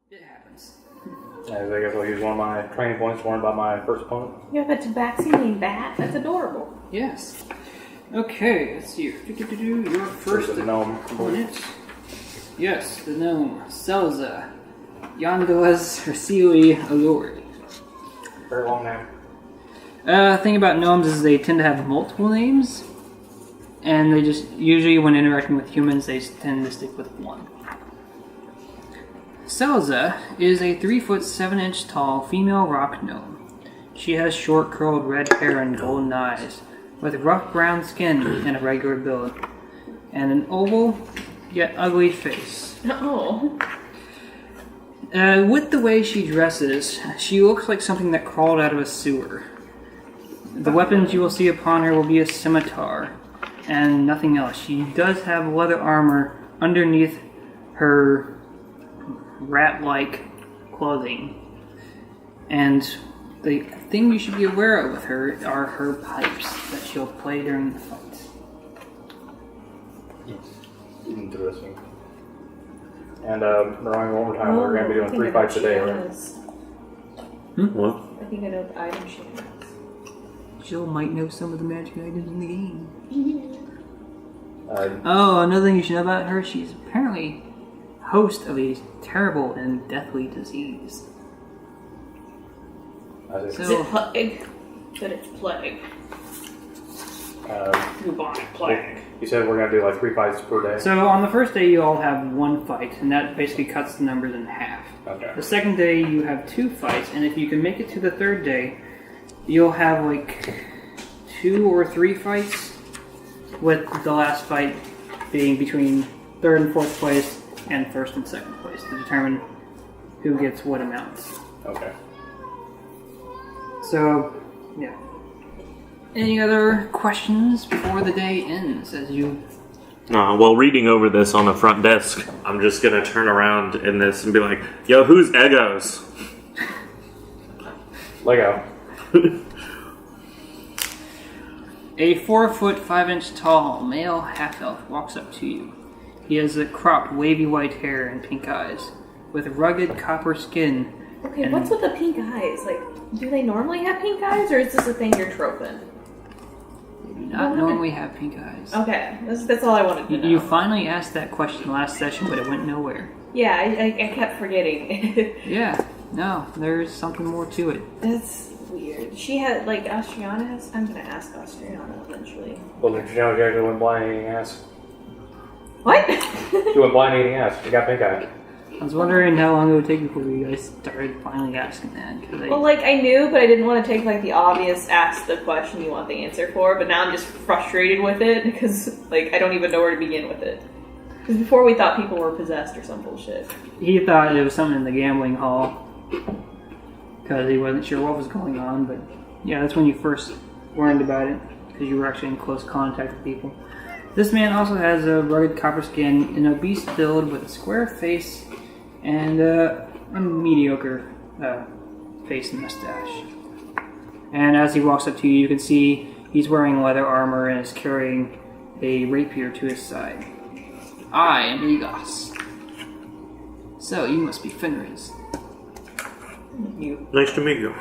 It happens. I guess I'll use one of my training points to learn about my first opponent. You have a tabaxi named Bat? That's adorable. Yes. Okay, let's see. Your first opponent. Yes, the gnome. Selza. Yondoas Hercili Allure. Very long name. Thing about gnomes is they tend to have multiple names. And they just, usually when interacting with humans, they tend to stick with one. Selza is a 3 foot 7 inch tall female rock gnome. She has short curled red hair and golden eyes, with rough brown skin and a regular build, and an oval yet ugly face. Oh. With the way she dresses, she looks like something that crawled out of a sewer. The weapons you will see upon her will be a scimitar, and nothing else. She does have leather armor underneath her rat-like clothing. And the thing you should be aware of with her are her pipes that she'll play during the fight. Yes. Interesting. And reminding one more time, we're going to be doing 3 fights a day, right? What? I think I know what item she has. Jill might know some of the magic items in the game. Uh, Another thing you should know about her, she's apparently host of a terrible and deathly disease. I Is it plague? That it's plague. Bubonic plague. You said we're going to do like 3 fights per day? So on the first day you all have one fight, and that basically cuts the numbers in half. Okay. The second day you have 2 fights, and if you can make it to the third day, you'll have like 2 or 3 fights, with the last fight being between 3rd and 4th place and 1st and 2nd place to determine who gets what amounts. Okay. So, yeah. Any other questions before the day ends as you... While reading over this on the front desk, I'm just going to turn around in this and be like, yo, who's Egos? Lego. A 4 foot 5 inch tall male half-elf walks up to you. He has a cropped wavy white hair and pink eyes, with rugged copper skin. Okay, what's with the pink eyes? Like, do they normally have pink eyes, or is this a thing you're troping? They do not normally have pink eyes. Okay, that's all I wanted to know. You finally asked that question last session, but it went nowhere. Yeah, I kept forgetting. Yeah, no, there's something more to it. That's weird. She had, like, Austriana has... I'm gonna ask Austriana eventually. Well, did you know you actually went blind eating ass? What? You went blind eating ass. You got pink eye. I was wondering how long it would take before you guys started finally asking that. Well, like, I knew, but I didn't want to take, like, the obvious ask the question you want the answer for, but now I'm just frustrated with it, because, like, I don't even know where to begin with it. Because before we thought people were possessed or some bullshit. He thought it was something in the gambling hall, because he wasn't sure what was going on, but yeah, that's when you first learned about it, because you were actually in close contact with people. This man also has a rugged copper skin, an obese build with a square face, and a mediocre face and mustache. And as he walks up to you, you can see he's wearing leather armor and is carrying a rapier to his side. I am Egos. So, you must be Fenriz. Nice to meet you.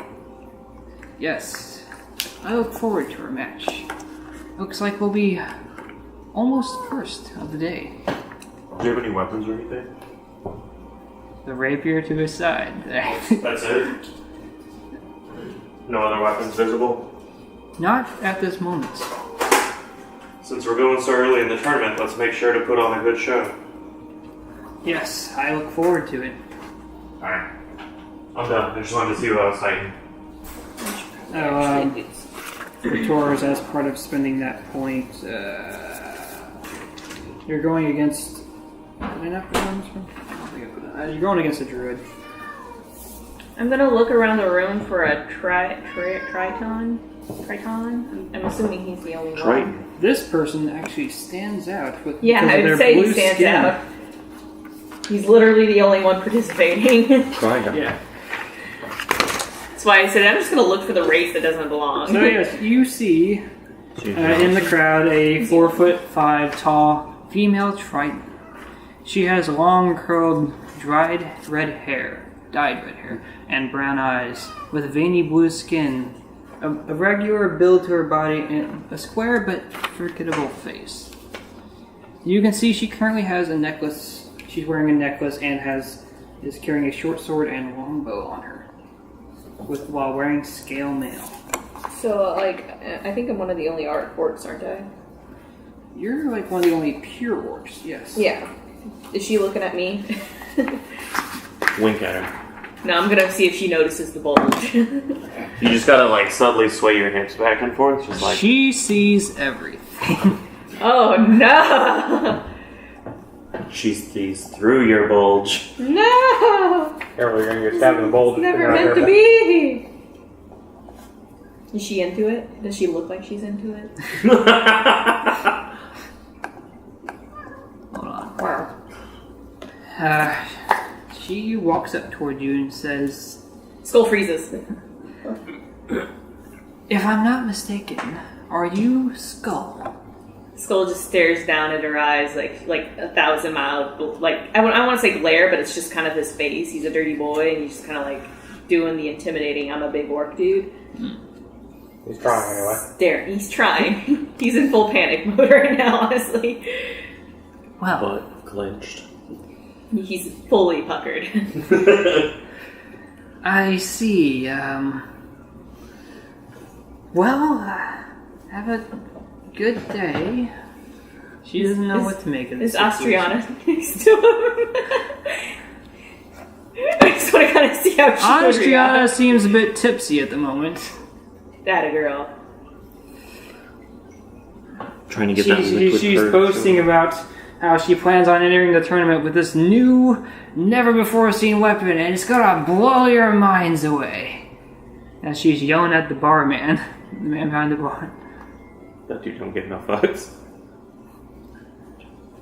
Yes. I look forward to our match. Looks like we'll be almost first of the day. Do you have any weapons or anything? The rapier to his side. That's it? No other weapons visible? Not at this moment. Since we're going so early in the tournament, let's make sure to put on a good show. Yes, I look forward to it. Alright. I'm done. I just wanted to see what I was fighting. For tours, as part of spending that point, you're going against... Did I not put on this one? I don't think I put it on. You're going against a druid. I'm gonna look around the room for a Triton. Triton? I'm assuming he's the only one. This person actually stands out with I would say he stands out. He's literally the only one participating. Yeah. That's why I said I'm just gonna look for the race that doesn't belong. So yes, you see in the crowd a 4'5" tall female Triton. She has long curled dyed red hair, and brown eyes, with veiny blue skin, a regular build to her body, and a square but forgettable face. You can see she currently has a necklace. She's wearing a necklace and is carrying a short sword and long bow on her, while wearing scale mail. So, I think I'm one of the only orcs, aren't I? You're like one of the only pure orcs, yes. Yeah. Is she looking at me? Wink at her. No, I'm gonna see if she notices the bulge. You just gotta like subtly sway your hips back and forth, just like. She sees everything. Oh no! She sees through your bulge. No! Careful, you're gonna get stabbed in the bulge. Never meant to be! Is she into it? Does she look like she's into it? Hold on. Wow. She walks up toward you and says, Skoll freezes. "If I'm not mistaken, are you Skoll?" Skoll just stares down at her eyes like 1,000 miles. Like I want to say glare, but it's just kind of his face. He's a dirty boy, and he's just kind of like doing the intimidating. I'm a big orc dude. He's trying anyway. Staring. He's trying. He's in full panic mode right now. Honestly, Well, But clenched. he's fully puckered. I see. Well, have a good day. She doesn't know what to make of this. Is Astriana next to him? I just want to kind of see how she would Astriana react. seems a bit tipsy at the moment. That a girl. Trying to get that liquid She's courage. boasting about how she plans on entering the tournament with this new, never-before-seen weapon, and it's gonna blow your minds away. And she's yelling at the barman, the man behind the bar. That dude don't get enough fucks.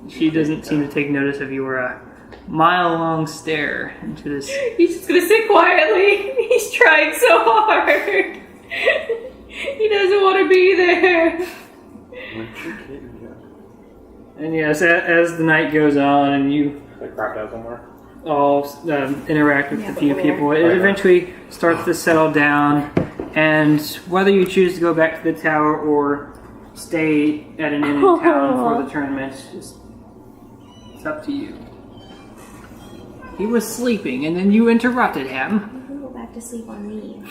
She doesn't seem to take notice of your mile-long stare into this. He's just gonna sit quietly. He's trying so hard. He doesn't want to be there. And yes, as the night goes on and you Like crapped out somewhere. all interact with Yeah, a but few where? people, it eventually starts to settle down. And whether you choose to go back to the tower or stay at an inn in town for the tournament, it's up to you. He was sleeping, and then you interrupted him. You can go back to sleep on me.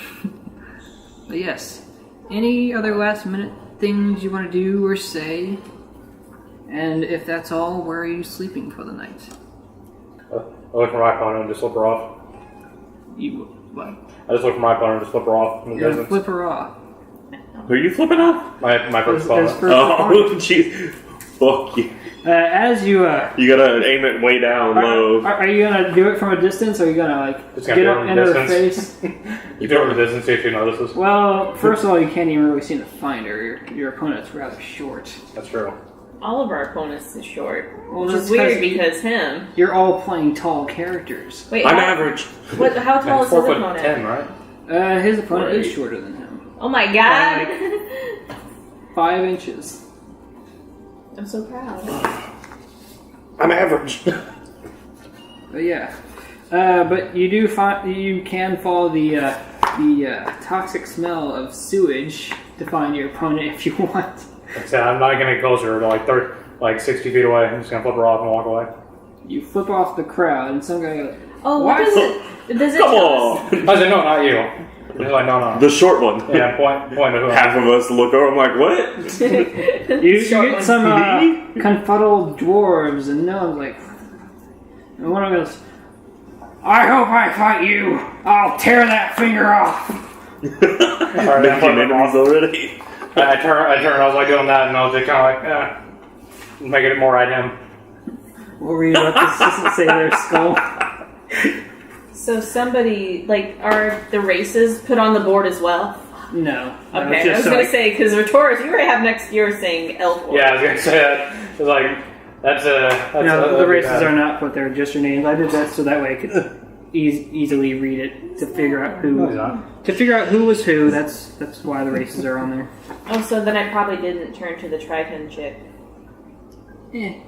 But yes, any other last-minute things you want to do or say? And if that's all, where are you sleeping for the night? I look for my opponent and just flip her off. You what? I just look for my opponent and just flip her off in the You're gonna distance. flip her off. Who are you flipping off? My first As opponent. first Oh, opponent. jeez. Fuck you. As you You gotta aim it way down low. are you gonna do it from a distance, or are you gonna like Just gonna get do it up from a into her distance. face? You do it from a distance, see if she notices. Well, first of all, you can't even really seem to find her. Your opponent's rather short. That's true. All of our opponents is short. Well, Which that's is weird 'cause because him. You're all playing tall characters. Wait, I'm how, average. how tall And is his 4'10", opponent? right? His opponent is Right. shorter than him. Oh my god! 5 inches. I'm so proud. I'm average. But yeah, but you do you can follow the toxic smell of sewage to find your opponent if you want. Like I said, I'm not gonna get closer to like 60 feet away. I'm just gonna flip her off and walk away. You flip off the crowd, and some guy goes, Oh, What? what does it? Does it Come tell us? on. I said, no, not you. He's like, no. The short one. Yeah, point to who. Half of us look over. I'm like, what? you Short get one. some confuddled dwarves, and no one's like, and one of them goes, I hope I fight you. I'll tear that finger off. Alright, I'm Making flipping her enemies off. already. I turned, I was like doing that, and I was just kind of like, making it more at him. What were you about to say there, Skull? So somebody, are the races put on the board as well? No. Okay, I was going to say, because Retoris, you already have next year saying elf orc. Yeah, I was gonna say that. It's like that's No, the races are not put there, just your names. I did that so that way I could easily read it to figure out who No, it's not. was who. That's why the races are on there. Oh, so then I probably didn't turn to the Triton chick. Eh.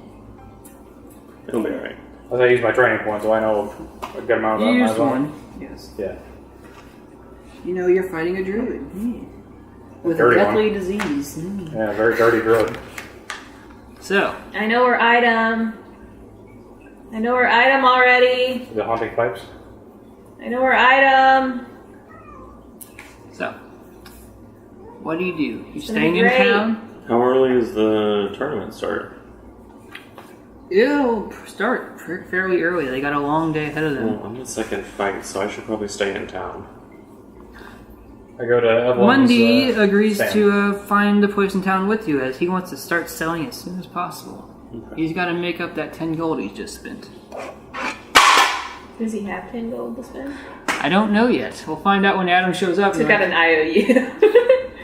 It'll be alright. As I use my training point, so I know a good amount You about my used zone. one. Yes. Yeah. You know you're fighting a druid. With a Dirty deathly one. disease. Yeah, very dirty druid. So, I know her item. I know her item already. The haunting pipes. I know her item. what do? You gonna staying be in great. town? How early is the tournament start? It'll start fairly early. They got a long day ahead of them. Well, I'm the second fight, so I should probably stay in town. I go to Evelyn's, Mundy agrees stand. to find the place in town with you, as he wants to start selling as soon as possible. Okay. He's got to make up that 10 gold he's just spent. Does he have 10 gold to spend? I don't know yet. We'll find out when Adam shows up. Took out an IOU.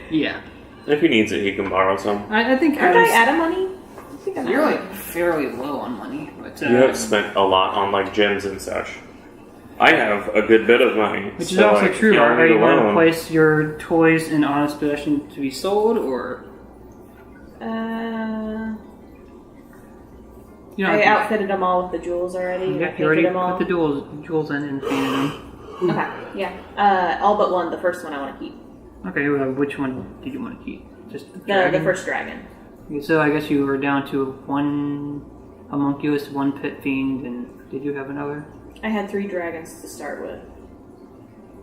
Yeah. If he needs it, he can borrow some. I think Aren't I Adam's... out of money? I think I'm You're out. like fairly low on money, but You have spent a lot on like gyms and such. I have a good bit of money. which is so, also like, true. if y'all Are need you a going to loan- place your toys in honest possession to be sold, or you know? I outfitted them all with the jewels already. I You painted already them all. put the jewels in and painted them. Okay, yeah. All but one. The first one I want to keep. Okay, well, which one did you want to keep? Just the The dragon? first dragon. Okay, so I guess you were down to one homunculus, one pit fiend, and did you have another? I had 3 dragons to start with.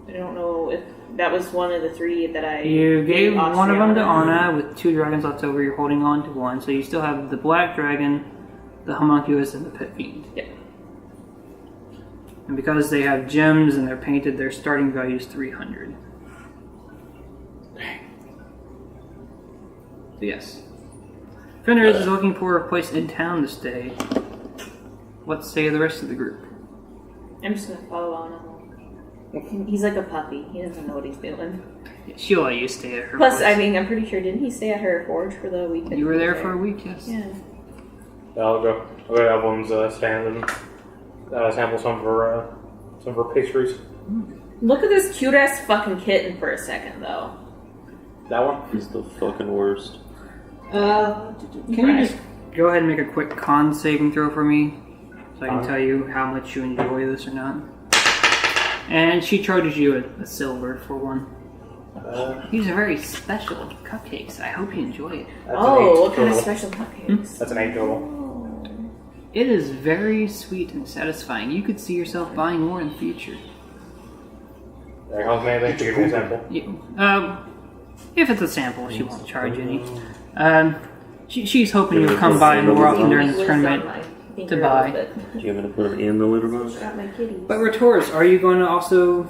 I don't know if that was one of the 3 that I. You gave one of them to Austriana. Anna with 2 dragons left over. You're holding on to one, so you still have the black dragon, the homunculus, and the pit fiend. Yep. And because they have gems and they're painted, their starting value is 300. So yes. Fenriz is looking for a place in town to stay. What say the rest of the group? I'm just gonna follow Anna. He's like a puppy. He doesn't know what he's doing. She'll let you stay at her Plus, place. I mean, I'm pretty sure didn't he stay at her forge for the week? that You he were was there for a week, yes. Yeah. Yeah, I'll go to Evelyn's stand and sample some of her pastries. Look at this cute ass fucking kitten for a second, though. That one? He's the fucking worst. Can you just go ahead and make a quick con saving throw for me? So I can Con? tell you how much you enjoy this or not. And she charges you a silver for one. These are very special cupcakes. I hope you enjoy it. That's Oh, an 8 what kind of total. special cupcakes? That's an 8 total. It is very sweet and satisfying. You could see yourself buying more in the future. That costs me anything to give me a sample. If it's a sample, she won't charge any. She's hoping you'll come by more often during the tournament. to buy. Do you want me to put him in the litter box? Got my kitty. But Retors, are you going to also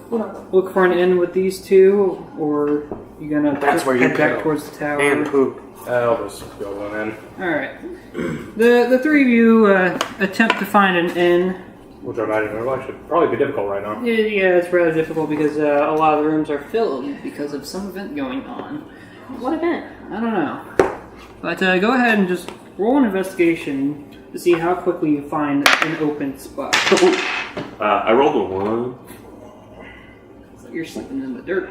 look for an inn with these two, or you going to That's where you head back go. towards the tower? And poop. I'll just go on in. All right. The 3 of you attempt to find an inn. Which I imagine should probably be difficult right now. Yeah, it's rather difficult because a lot of the rooms are filled because of some event going on. What event? I don't know. But go ahead and just roll an investigation to see how quickly you find an open spot. I rolled a 1. You're sleeping in the dirt.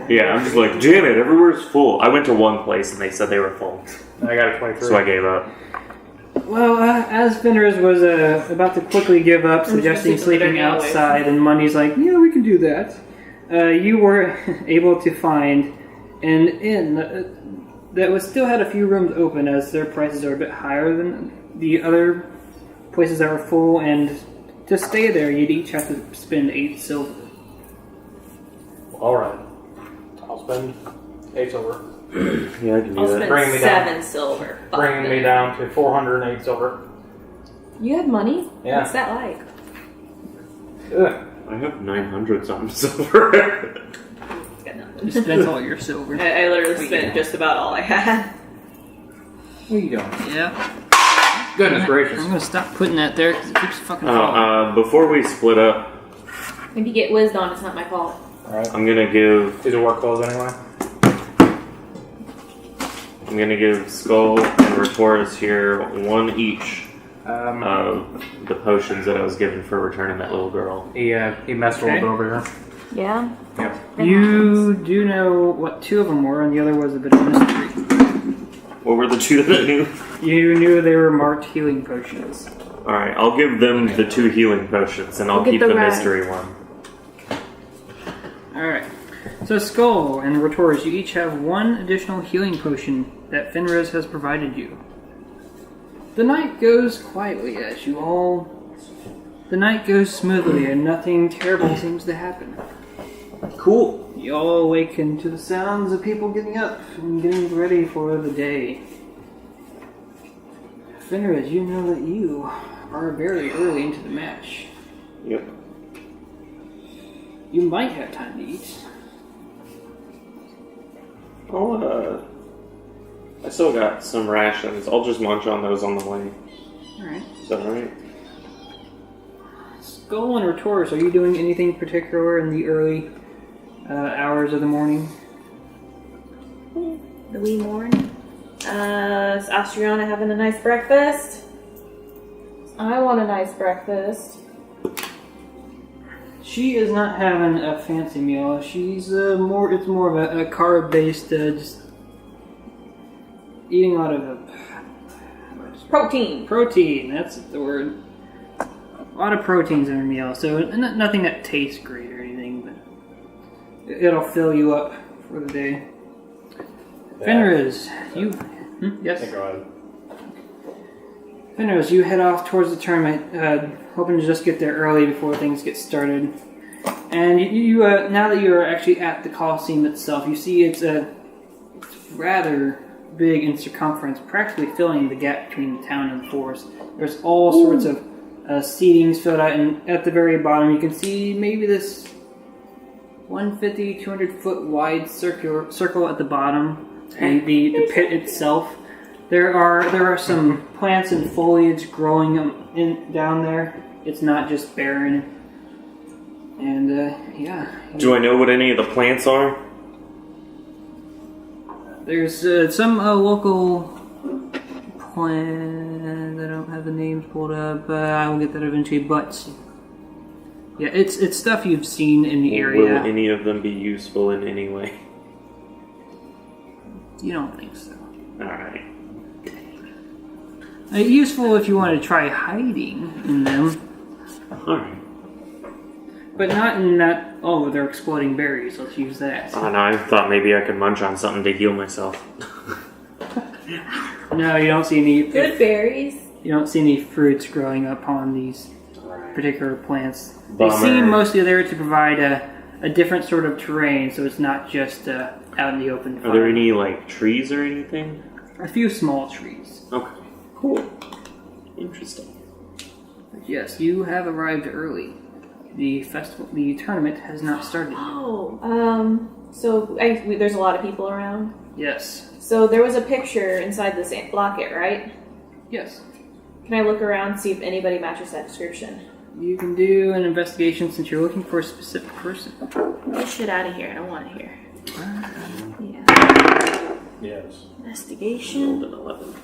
Yeah, I'm just like, damn it, everywhere's full. I went to one place and they said they were full. I got a 23. So I gave up. Well, as Fenriz was about to quickly give up, suggesting sleeping outside, and Mundy's like, yeah, we can do that. You were able to find an inn that still had a few rooms open, as their prices are a bit higher than the other places that were full, and to stay there, you'd each have to spend 8 silver. Alright. I'll spend 8 silver. Yeah, I can do I'll that. spend Bring me down. 7 silver. Fuck Bringing me it. down to 408 silver. You have money? Yeah. What's that like? Ugh. I have 900 something silver. Got nothing. You spent all your silver. I literally spent just about all I had. What are you doing? Yeah. Goodness gracious. I'm gonna stop putting that there because it keeps fucking falling. Before we split up, If you get whizzed on, it's not my fault. Alright. I'm gonna give Work clothes anyway? Skoll and Retoris here 1 each of the potions that I was given for returning that little girl. He messed a little bit over here. Yeah? Yep. You do know what 2 of them were, and the other was a bit of a mystery. What were the 2 that I knew? You knew they were marked healing potions. Alright, I'll give them the 2 healing potions, and I'll Get keep the the rag. mystery one. Alright. So Skoll and Retors, you each have 1 additional healing potion that Fenriz has provided you. The night goes quietly as you all... The night goes smoothly and nothing terrible seems to happen. Cool. You all awaken to the sounds of people getting up and getting ready for the day. Fenriz, you know that you are very early into the match. Yep. You might have time to eat. I still got some rations. I'll just munch on those on the way. Alright. Is that alright? Skoll and Retors, are you doing anything particular in the early hours of the morning? The wee morn. Is Astriana having a nice breakfast? I want a nice breakfast. She is not having a fancy meal. She's it's more of a carb-based, just eating a lot of Protein. protein. That's the word. A lot of proteins in her meal, so nothing that tastes great or anything, but it'll fill you up for the day. Fenriz, you... Yes? Go ahead. Fenriz, you head off towards the tournament, hoping to just get there early before things get started. And you now that you're actually at the Coliseum itself, you see it's rather big in circumference, practically filling the gap between the town and the forest. There's all sorts of seatings filled out, and at the very bottom you can see maybe this 150, 200 foot wide circle at the bottom. And the pit itself, there are some plants and foliage growing down there. It's not just barren. And yeah. Do I know what any of the plants are? There's some local plant. I don't have the names pulled up. I will get that eventually. But yeah, it's stuff you've seen in the area. Will any of them be useful in any way? You don't think so? Alright. Useful if you want to try hiding in them, Alright. but not in that. Oh, they're exploding berries. Let's use that. Oh no, I thought maybe I could munch on something to heal myself. No, you don't see any. Good berries. You don't see any fruits growing up on these particular plants. They Bummer. seem mostly there to provide a different sort of terrain, so it's not just out in the open. Are there any, like, trees or anything? A few small trees. Okay. Cool. Interesting. But yes, you have arrived early. The tournament has not started. So there's a lot of people around. Yes. So there was a picture inside this locket, right? Yes. Can I look around and see if anybody matches that description? You can do an investigation since you're looking for a specific person. Get this shit out of here. I don't want it here. Yeah. Yes. Investigation. Rolled an 11.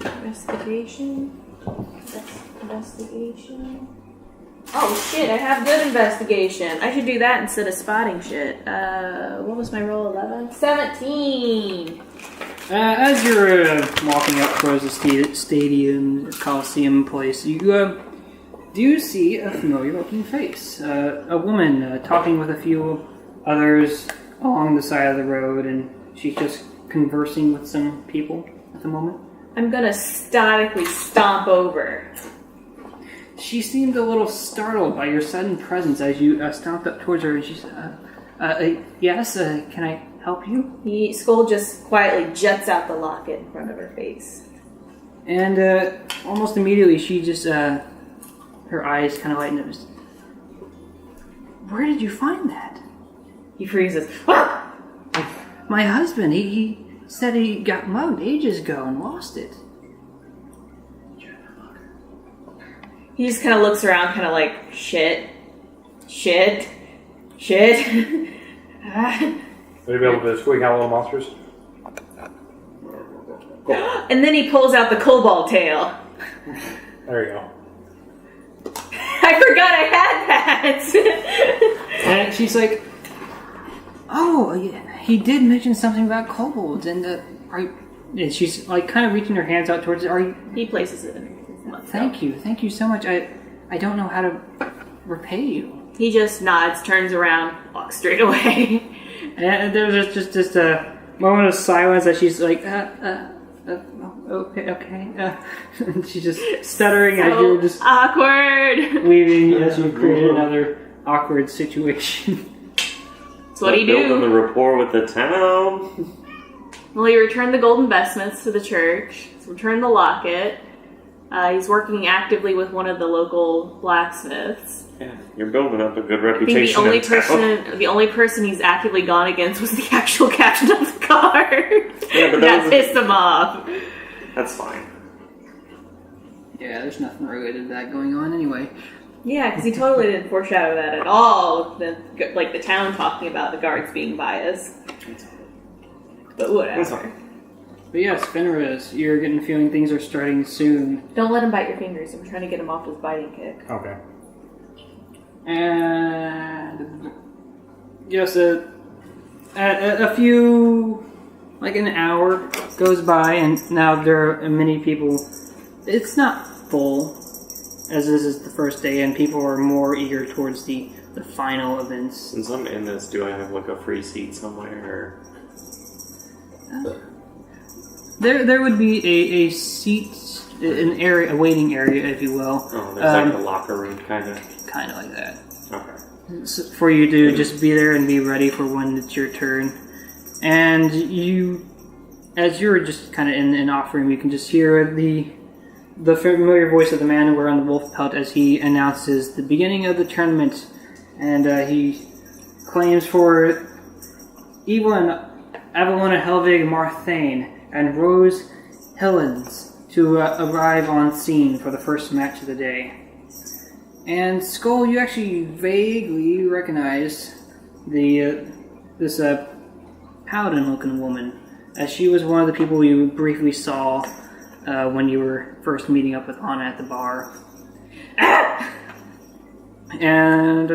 Investigation. Investigation. Oh shit, I have good investigation. I should do that instead of spotting shit. What was my roll? 11? 17! As you're walking up towards the stadium, Coliseum place, you do see a familiar-looking face. A woman talking with a few others along the side of the road, and she's just conversing with some people at the moment. I'm gonna statically stomp over. She seemed a little startled by your sudden presence as you stomped up towards her, and she said, yes, can I help you? Skoll just quietly jets out the locket in front of her face. And almost immediately, she just, her eyes kind of lighten up. Where did you find that? He freezes. My husband, he said he got mugged ages ago and lost it. He just kind of looks around, kind of like, shit. Would you be able to squeak out little monsters? And then he pulls out the cobalt tail. There you go. I forgot I had that. And she's like, oh, yeah, he did mention something about kobolds, and and she's like kind of reaching her hands out towards it. Are you? He places it in Thank you so much. I don't know how to repay you. He just nods, turns around, walks straight away. And there's just a moment of silence as she's like, okay. She's just stuttering as you're just awkward. leaving as you create another awkward situation. So what do you do? Building the rapport with the town. Well, he returned the golden vestments to the church. He's returned the locket. He's working actively with one of the local blacksmiths. Yeah, you're building up a good I think reputation. the only person he's actively gone against was the actual captain of the guard. Yeah, but that pissed him off. That's fine. Yeah, there's nothing related to that going on anyway. Yeah, because he totally didn't foreshadow that at all. The town talking about the guards being biased. But whatever. But yes, Fenriz, you're getting the feeling things are starting soon. Don't let him bite your fingers. I'm trying to get him off his biting kick. Okay. And yes, a few, like an hour goes by, and now there are many people. It's not full, as this is the first day, and people are more eager towards the final events. Since I'm in this, do I have like a free seat somewhere? There would be a seat, an area, a waiting area, if you will. Oh, there's like a locker room, kind of. Kind of like that. Okay. So for you to just be there and be ready for when it's your turn. And you, as you're just kind of in an off room, you can just hear the familiar voice of the man wearing the wolf pelt as he announces the beginning of the tournament. And he claims for Evelyn, Avalona Helvig Marthane, and Rose Hillens to arrive on scene for the first match of the day. And Skoll, you actually vaguely recognize this paladin-looking woman, as she was one of the people you briefly saw when you were first meeting up with Anna at the bar. And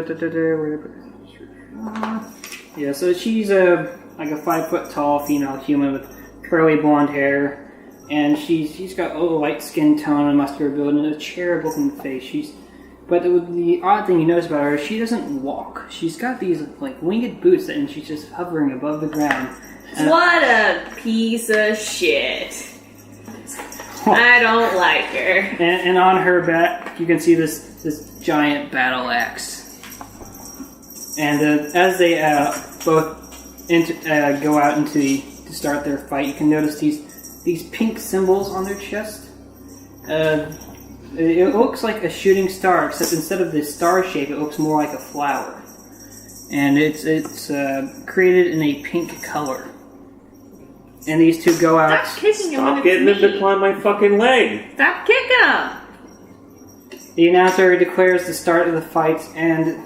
yeah, so she's like a 5 foot tall female human with curly blonde hair, and she's got a little light skin tone and muscular build and a cherub-looking face. But the odd thing you notice about her is she doesn't walk. She's got these like winged boots, and she's just hovering above the ground. And what a piece of shit. I don't like her. And on her back, you can see this giant battle axe. And as they both go out to start their fight, you can notice these pink symbols on their chest. It looks like a shooting star, except instead of the star shape, it looks more like a flower. And it's created in a pink color. And these two go out. Stop kicking him. Stop getting him to climb my fucking leg. Stop kicking him. The announcer declares the start of the fight, and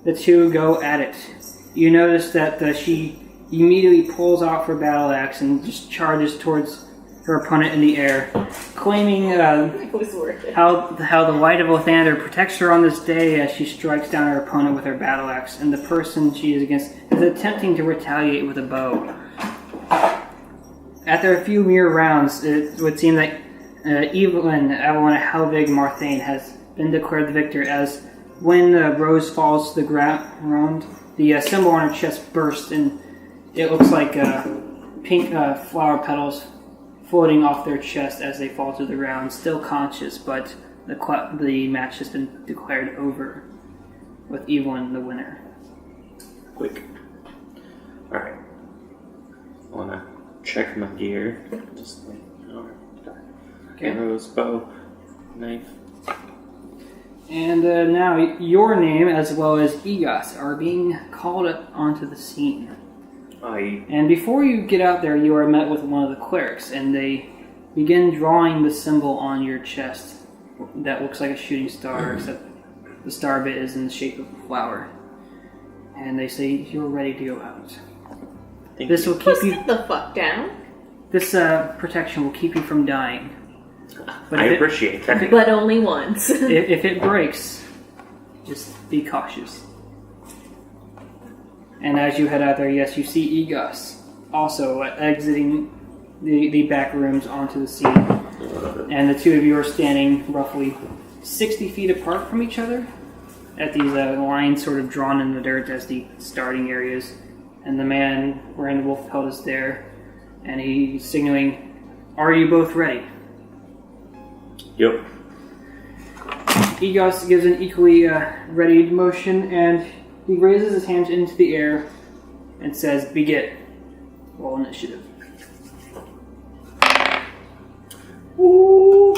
the two go at it. You notice that she immediately pulls out her battle axe and just charges towards her opponent in the air, claiming It was worth it. how the light of Othander protects her on this day as she strikes down her opponent with her battle axe, and the person she is against is attempting to retaliate with a bow. After a few mere rounds, it would seem that Evelyn Avalona Helvig Marthane has been declared the victor, as when Rose falls to the ground, the symbol on her chest bursts, and it looks like pink flower petals floating off their chest as they fall to the ground, still conscious, but the match has been declared over, with Evelyn the winner. Quick. Alright. I wanna check my gear. Just like, alright. Okay. Arrows, bow, knife. And now your name, as well as Egas, are being called up onto the scene. And before you get out there, you are met with one of the clerics, and they begin drawing the symbol on your chest that looks like a shooting star, except the star bit is in the shape of a flower. And they say, you're ready to go out. This will keep you... Sit the fuck down. This protection will keep you from dying. But I appreciate that. But only once. if it breaks, just be cautious. And as you head out there, yes, you see Egas also exiting the back rooms onto the scene. And the two of you are standing roughly 60 feet apart from each other at these lines sort of drawn in the dirt as the starting areas. And the man wearing the wolf pelt is there, and he's signaling, "Are you both ready?" Yep. Egos gives an equally ready motion, and he raises his hands into the air and says, "Begin. Roll initiative." Ooh.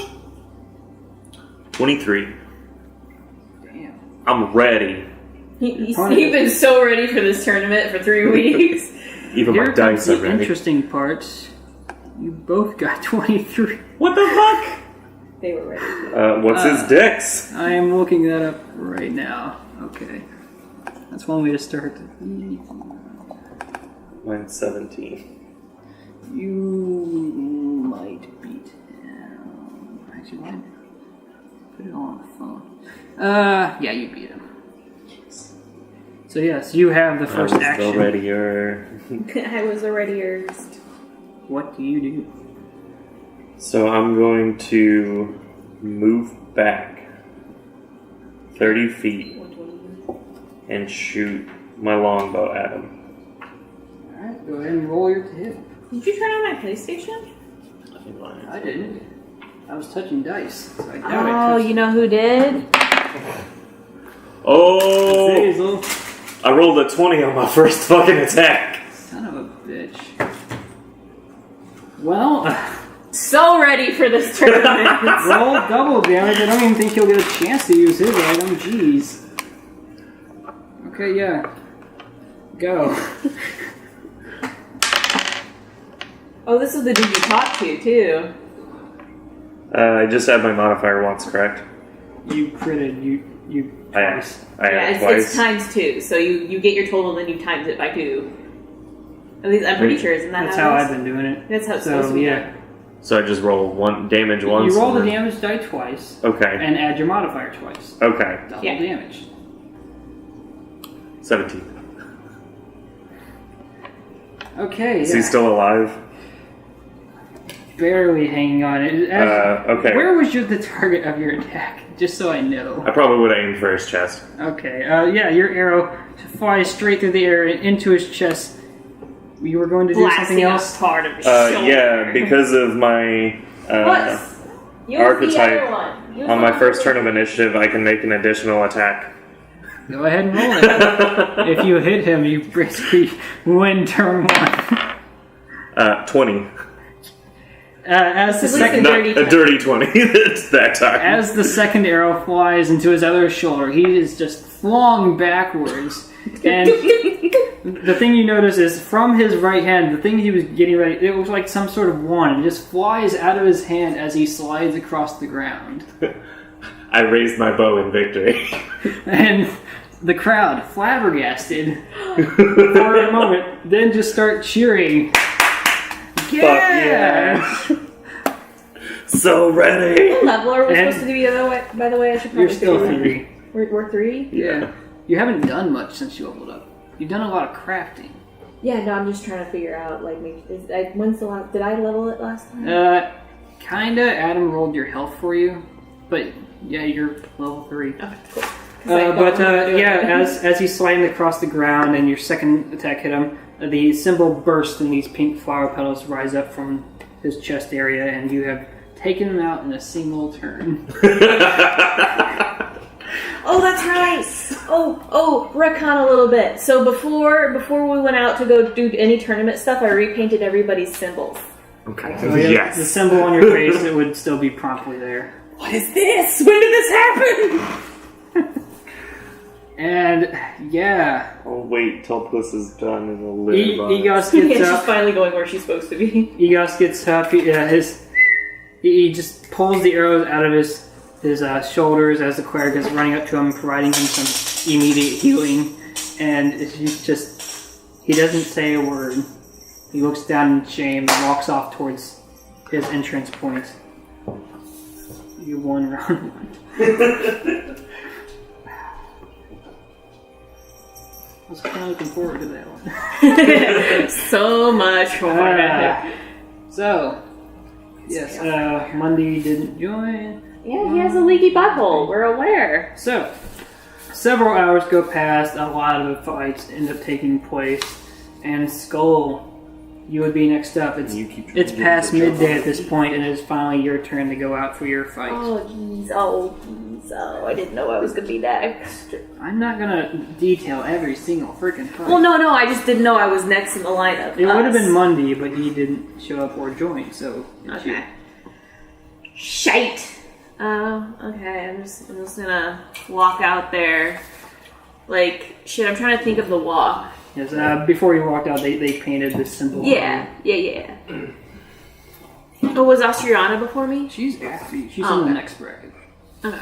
23. Damn. I'm ready. He's been so ready for this tournament for 3 weeks. Even Here my comes dice are the ready. interesting part. You both got 23. What the fuck? They were ready. What's his dex? I am looking that up right now. Okay. That's one way to start. Mine's 17. You might beat him. Actually, what? Put it all on the phone. Yeah, you beat him. So yes, you have the first I was action. readier. I was already yours. What do you do? So I'm going to move back 30 feet and shoot my longbow at him. Alright, go ahead and roll your hit. Did you turn on my PlayStation? I didn't. I was touching dice. So I doubt I Oh, touched you know who did? Oh! Hazel. I rolled a 20 on my first fucking attack. Son of a bitch. Well, So ready for this tournament. roll double damage. I don't even think he'll get a chance to use his item. Jeez. Okay, yeah. Go. Oh, this is the dude you talked to, too. I just had my modifier once, correct? You critted. You I twice. had It's twice. times 2, so you get your total, then you times it by 2. At least I'm pretty sure, isn't that That's how how it I've is? been doing it. That's how it's So supposed to be yeah, done. So I just roll one damage once. you roll the and then- damage die twice Okay. and add your modifier twice. Okay. Double Yeah. damage. 17. Okay. Is yeah. he still alive? Barely hanging on. Okay. Where was the target of your attack? Just so I know. I probably would have aimed for his chest. Okay. Yeah, your arrow flies straight through the air and into his chest. You were going to do something Blasting else? off part of his shoulder. Yeah, because of my What? Use archetype, the other one. Use on the my other first one. turn of initiative, I can make an additional attack. Go ahead and roll it. If you hit him, you basically win turn 1. 20. As the This is second like Not a dirty 20 that time. As the second arrow flies into his other shoulder, he is just flung backwards. And the thing you notice is from his right hand, the thing he was getting ready, it was like some sort of wand. It just flies out of his hand as he slides across the ground. I raised my bow in victory. And the crowd, flabbergasted for a moment, then just start cheering. yeah. So ready. What level are we And- supposed to be, by the way? I should probably You're still figure that. 3. We're 3? Yeah. You haven't done much since you leveled up. You've done a lot of crafting. Yeah, no, I'm just trying to figure out, like, when's the last... Did I level it last time? Kinda. Adam rolled your health for you. But, yeah, you're level 3. Okay, cool. 'Cause I don't But remember doing yeah, it. as he's sliding across the ground and your second attack hit him, the symbol bursts and these pink flower petals rise up from his chest area, and you have taken him out in a single turn. Oh, that's right. Oh, retcon a little bit. So before we went out to go do any tournament stuff, I repainted everybody's symbols. Okay. So yeah, Yes. the symbol on your face, it would still be promptly there. What is this? When did this happen? And yeah, I'll wait till Puss is done in a litter box. Egos Yeah, gets she's up. finally going where she's supposed to be. Egos gets up. He just pulls the arrows out of his shoulders as the cleric is running up to him, providing him some immediate healing. And he doesn't say a word. He looks down in shame and walks off towards his entrance point. You won round 1. I was kind of looking forward to that one. So much more. So, Yes, Monday didn't join. Yeah, he has a leaky butthole. We're aware. So, several hours go past, a lot of fights end up taking place, and Skoll, you would be next up. It's past midday at this point, and it's finally your turn to go out for your fight. Oh, jeez. Oh, I didn't know I was going to be next. I'm not gonna detail every single freaking fight. Well, no, I just didn't know I was next in the lineup. It would have been Monday, but he didn't show up or join, so... Okay. Shite! Okay, I'm just gonna walk out there. Like, shit, I'm trying to think of the walk. Yes, before you walked out, they painted this symbol. Yeah. Oh, was Austriana before me? She's after you. She's Oh, in the okay. next bracket. Okay.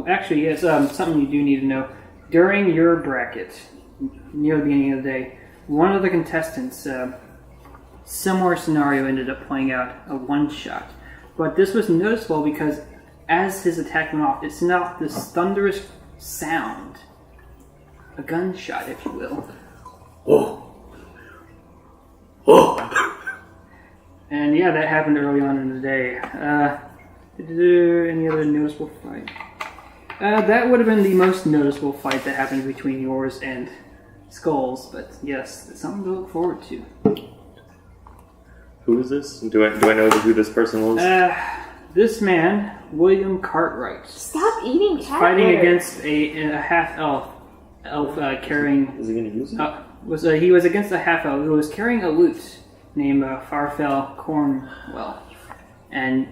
Actually, yes, something you do need to know. During your bracket, near the beginning of the day, one of the contestants, similar scenario ended up playing out a one-shot. But this was noticeable because as his attack went off, it sent out this thunderous sound. A gunshot, if you will. And yeah, that happened early on in the day. Any other noticeable fight? That would have been the most noticeable fight that happened between yours and Skoll's, but yes, it's something to look forward to. Who is this? Do I know who this person was? This man, William Cartwright, Stop eating cat fighting litter. against a half-elf. Carrying... Is he going to use it? He was against a half-elf who was carrying a lute named Farfel Cornwell. And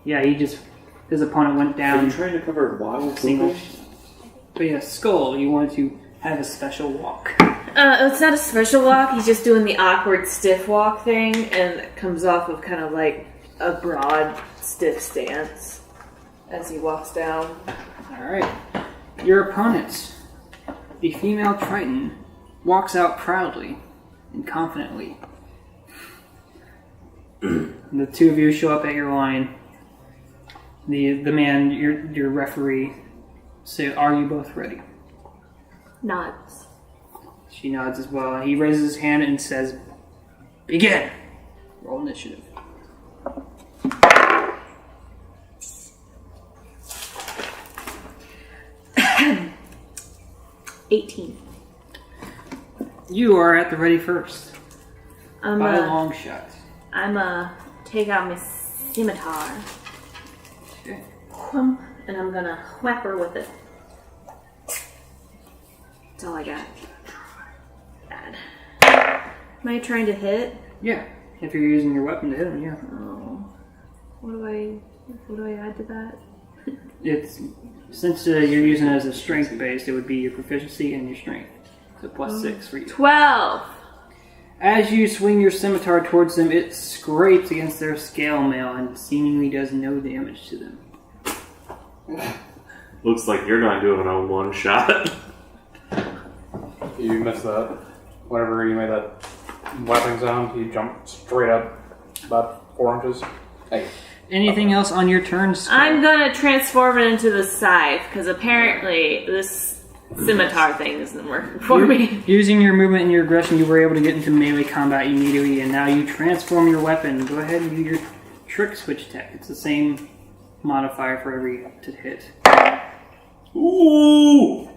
yeah, his opponent went Are down you trying to cover wild single. people? But yeah, Skoll, you wanted to have a special walk. It's not a special walk. He's just doing the awkward stiff walk thing, and it comes off of kind of like a broad, stiff stance as he walks down. Alright. Your opponent, the female Triton, walks out proudly and confidently. And the two of you show up at your line. The man, your referee, say, "Are you both ready?" Nods. She nods as well. He raises his hand and says, "Begin!" Roll initiative. 18. You are at the ready first. I'm By a long shot. take out my scimitar. Okay. Whump, and I'm gonna whack her with it. That's all I got. Bad. Am I trying to hit? Yeah. If you're using your weapon to hit him, yeah. Oh. What do I add to that? It's since you're using it as a strength base, it would be your proficiency and your strength. So plus 6 for you. 12! As you swing your scimitar towards them, it scrapes against their scale mail and seemingly does no damage to them. Looks like you're not doing a one shot. You missed that. Whenever you made that whapping sound, he jumped straight up about 4 inches. Hey. Anything else on your turn? Skull? I'm gonna transform it into the scythe, because apparently this scimitar thing isn't working for me. Using your movement and your aggression, you were able to get into melee combat immediately, and now you transform your weapon. Go ahead and do your trick switch tech. It's the same modifier for every to hit. Ooh!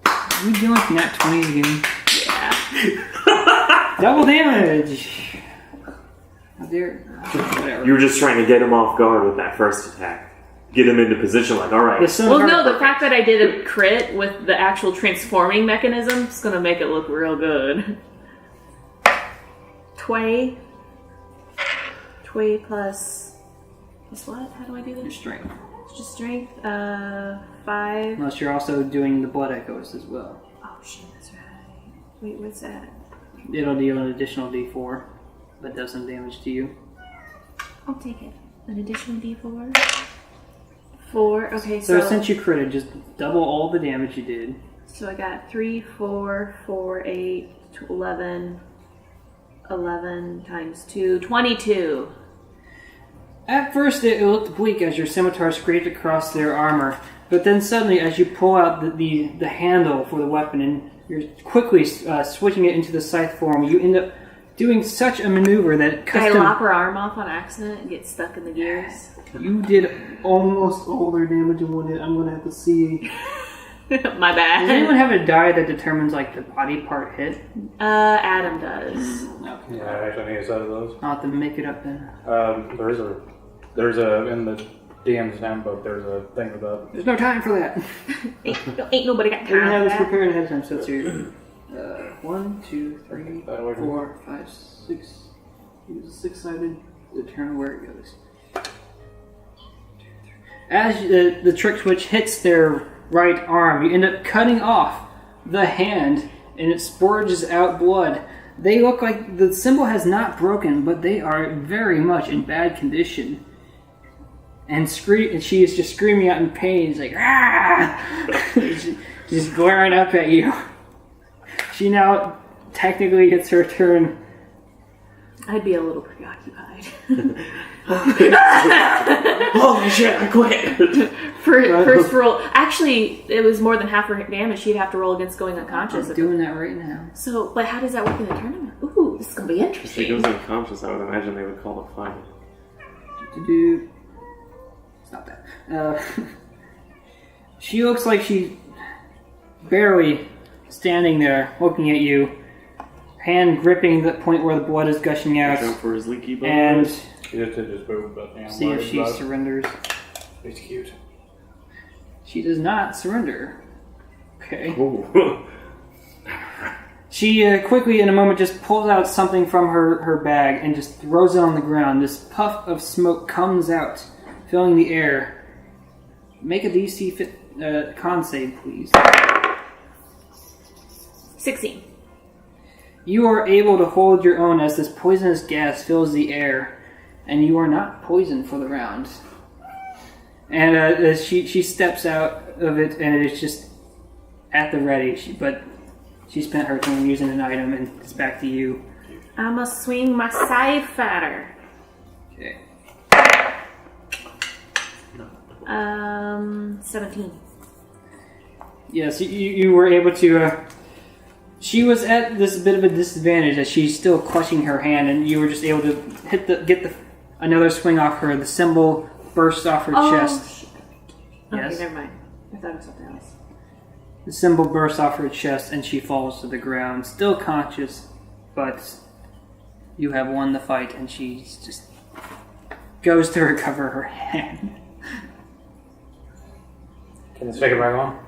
Are we dealing with nat 20s again? Yeah. Double damage! How dare... Whatever. You were just trying to get him off guard with that first attack. Get him into position like, alright. Well, no, the fact that I did a crit with the actual transforming mechanism is gonna make it look real good. Tway plus what? How do I do Your this? strength. It's just strength. 5. Unless you're also doing the blood echoes as well. Oh shit, that's right. Wait, what's that? It'll deal an additional d4, but does some damage to you. I'll take it. An additional d4. 4. Okay, So so since you critted, just double all the damage you did. so I got 3, 4, 4, 8, 11. 11 times 2, 22. At first, it looked bleak as your scimitar scraped across their armor, but then suddenly, as you pull out the handle for the weapon and you're quickly switching it into the scythe form, you end up doing such a maneuver that Did I lop her arm off on accident and get stuck in the gears? You did almost all their damage in one hit. I'm going to have to see. My bad. Does anyone have a die that determines like the body part hit? Adam does. Okay. Yeah, I actually need a set of those. I'll have to make it up then. There's a in the DM's handbook. There's a thing with that. There's no time for that. Ain't nobody got We didn't time have for this that. prepared ahead of time, so it's your 1, 2, 3, 4, 5, 6. Use a 6-sided. Determine where it goes. As the trick switch hits their right arm, you end up cutting off the hand, and it spurges out blood. They look like the symbol has not broken, but they are very much in bad condition. And she is just screaming out in pain. She's like, ah! She's glaring up at you. She now technically gets her turn. I'd be a little preoccupied. Holy shit, I quit! First roll. Actually, it was more than half her damage. She'd have to roll against going unconscious. I'm doing that right now. So, but how does that work in the tournament? Ooh, this is going to be If she interesting. goes unconscious, I would imagine they would call it fine. Stop that. She looks like she's barely standing there looking at you, hand gripping the point where the blood is gushing out, Jump for his leaky bone. and She just moved, but yeah, see if she surrenders. It's cute. She does not surrender. Okay. Ooh. She quickly, in a moment, just pulls out something from her bag and just throws it on the ground. This puff of smoke comes out, filling the air. Make a DC con save, please. 16. You are able to hold your own as this poisonous gas fills the air, and you are not poisoned for the round. And as she steps out of it, and it is just at the ready. But she spent her turn using an item, and it's back to you. I'ma swing my scythe at her. Okay. 17. Yes, you were able to. She was at this bit of a disadvantage as she's still clutching her hand, and you were just able to get another swing off her. The symbol bursts off her chest. Shit. Yes. Okay, never mind. I thought it was something else. The symbol bursts off her chest, and she falls to the ground, still conscious, but you have won the fight, and she just goes to recover her hand. Can they stick it back on?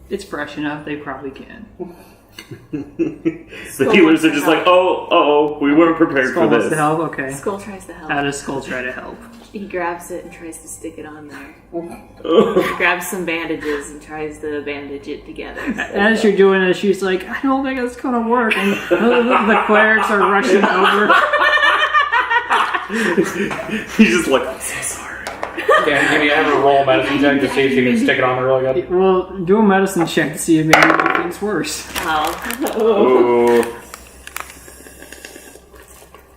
It's fresh enough; they probably can. The healers are just like, oh, we weren't prepared Skull for wants this. to help. Okay. Skull tries to help. How does Skull try to help? He grabs it and tries to stick it on there. He grabs some bandages and tries to bandage it together. As you're doing it, she's like, "I don't think it's gonna work," and the clerics are rushing over. He's just like, I'm so sorry. Yeah, can you have her roll a medicine check to see if she can stick it on there really good? Well, do a medicine check to see if maybe it makes things worse. Oh. Oh.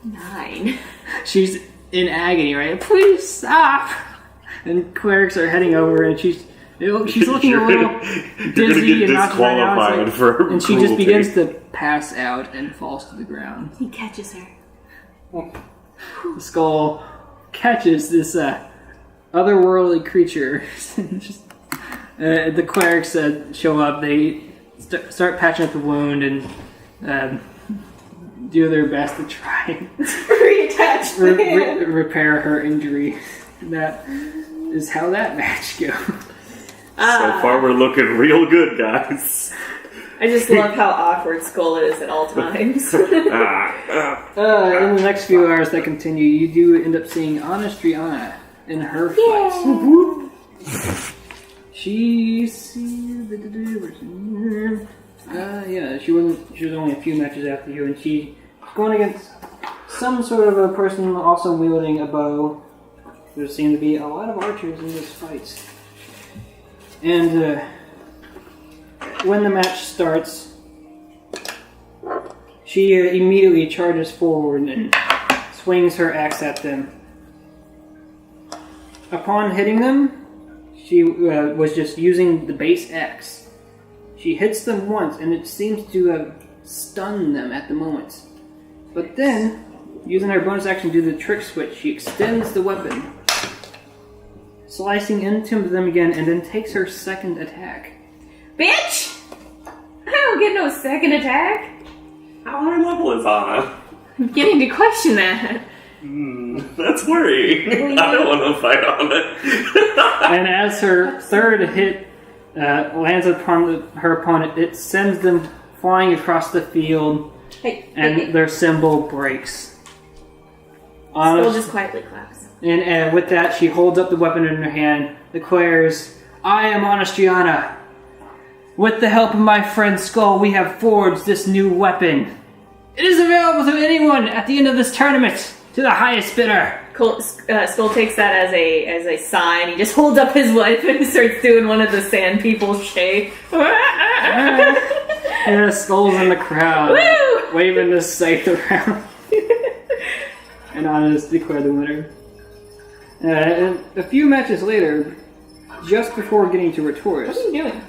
9. She's in agony, right? Please stop! And clerics are heading over, and she's looking a little dizzy and not right now. for And she just begins to pass out and falls to the ground. He catches her. The Skull catches this otherworldly creature. The clerics show up. They start patching up the wound and do their best to try and Reattach the hand. repair her injury. That is how that match goes. So far, we're looking real good, guys. I just love how awkward Skoll is at all times. In the next few hours that continue, you do end up seeing Anastriana in her fight. She was only a few matches after you, and she's going against some sort of a person also wielding a bow. There seem to be a lot of archers in this fight. And when the match starts, she immediately charges forward and swings her axe at them. Upon hitting them, she was just using the base axe. She hits them once, and it seems to have stunned them at the moment. But then, using her bonus action to do the trick switch, she extends the weapon, slicing into them again, and then takes her second attack. Bitch! I don't get no second attack. How high level is Anna? I'm beginning to question that. That's worrying. I don't want to fight on it. And as her third hit lands upon her opponent, it sends them flying across the field, and their symbol breaks. Skoll just quietly claps. And with that, she holds up the weapon in her hand, declares, "I am Anastriana. With the help of my friend Skoll, we have forged this new weapon. It is available to anyone at the end of this tournament, to the highest bidder." Skoll takes that as a sign. He just holds up his weapon and starts doing one of the sand people's shake. Yeah, Skoll's in the crowd, Woo! waving this scythe around. And Anna is declared the winner. And a few matches later, just before getting to Retoris, What are you doing?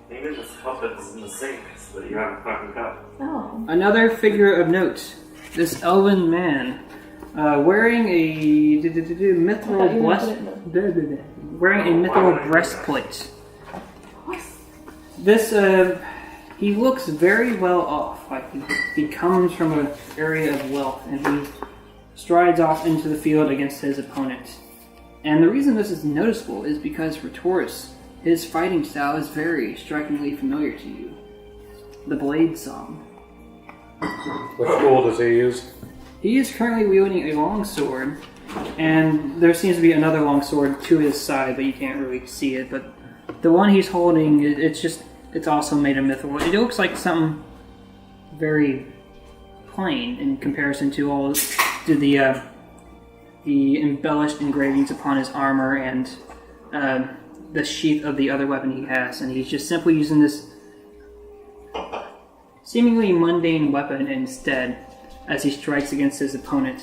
Maybe this puppet's in the sink so that you haven't fucking cut. Oh. another figure of note, this elven man, wearing a mithril breastplate. This, he looks very well off. Like he comes from an area of wealth, and he strides off into the field against his opponent. And the reason this is noticeable is because Retoris, his fighting style is very strikingly familiar to you. The Blade Song. Which tool does he use? He is currently wielding a long sword, and there seems to be another long sword to his side, but you can't really see it. But the one he's holding, it's also made of mithril. It looks like something very plain in comparison to the embellished engravings upon his armor and the sheath of the other weapon he has, and he's just simply using this seemingly mundane weapon instead as he strikes against his opponent.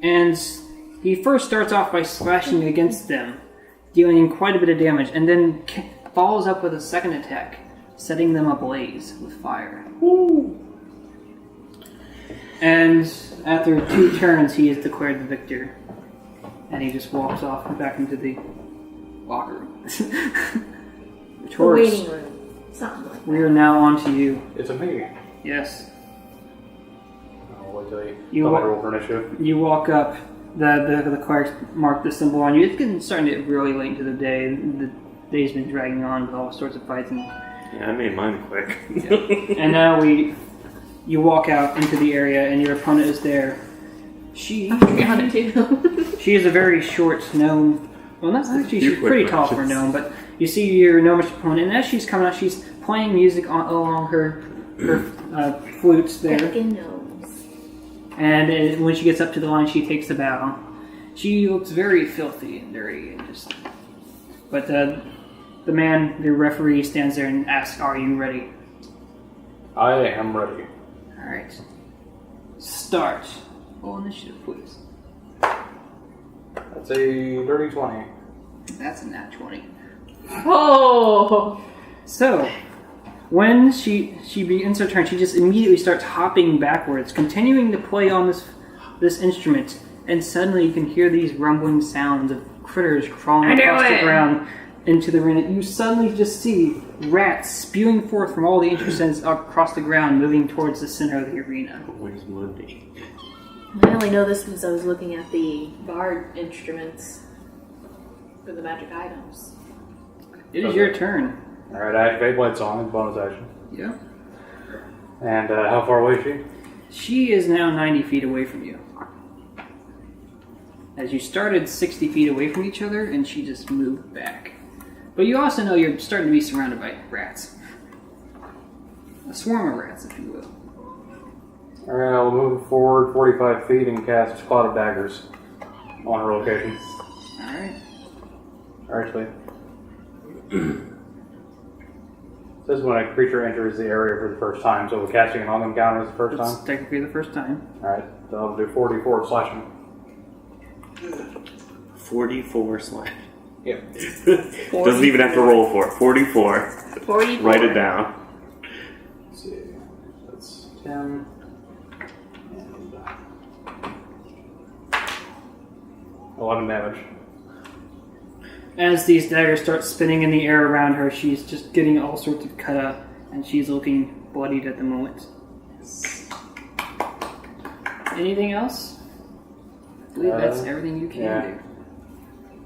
And he first starts off by slashing against them, dealing quite a bit of damage, and then follows up with a second attack, setting them ablaze with fire. Woo! And after 2 turns, he is declared the victor. And he just walks off back into the locker room. The waiting room. Something like that. We are now on to you. It's a me. Yes. I'll wait till You you wa- roll for initiative. You walk up. The clerics mark the symbol on you. It's getting starting to get really late into the day. The day's been dragging on with all sorts of fights. Yeah, I made mine quick. And now you walk out into the area, and your opponent is there. She is a very short gnome. Well, not actually. She's pretty tall for a gnome, but you see your gnomish opponent, and as she's coming out, she's playing music along her flutes there. And when she gets up to the line, she takes the bow. She looks very filthy and dirty, and just. But the referee, stands there and asks, "Are you ready?" I am ready. All right. Start. Roll initiative, please. That's a dirty 20. That's a nat 20. Oh! So, when she begins her turn, she just immediately starts hopping backwards, continuing to play on this instrument, and suddenly you can hear these rumbling sounds of critters crawling across the ground into the arena. You suddenly just see rats spewing forth from all the entrances across the ground, moving towards the center of the arena. Where's Monday? I only know this because I was looking at the bard instruments for the magic items. It is your turn. Alright, I activate Blade Song, bonus action. Yeah. And how far away is she? She is now 90 feet away from you. As you started 60 feet away from each other, and she just moved back. But you also know you're starting to be surrounded by rats. A swarm of rats, if you will. Alright, I'll move forward 45 feet and cast Cloud of Daggers on her location. Alright. Actually, this is when a creature enters the area for the first time, so we're casting it on them count as the first It's time? technically the first time. Alright, so I'll do 44 slashing. 44 slash. Yep. Doesn't even have to roll for it. 44. 44. Write it down. Let's see. That's 10, 11 damage. As these daggers start spinning in the air around her, she's just getting all sorts of cut up, and she's looking bloodied at the moment. Anything else? I believe that's everything you can yeah. do.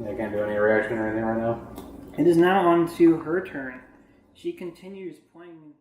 Yeah, I can't do any reaction or anything right now. It is now on to her turn. She continues playing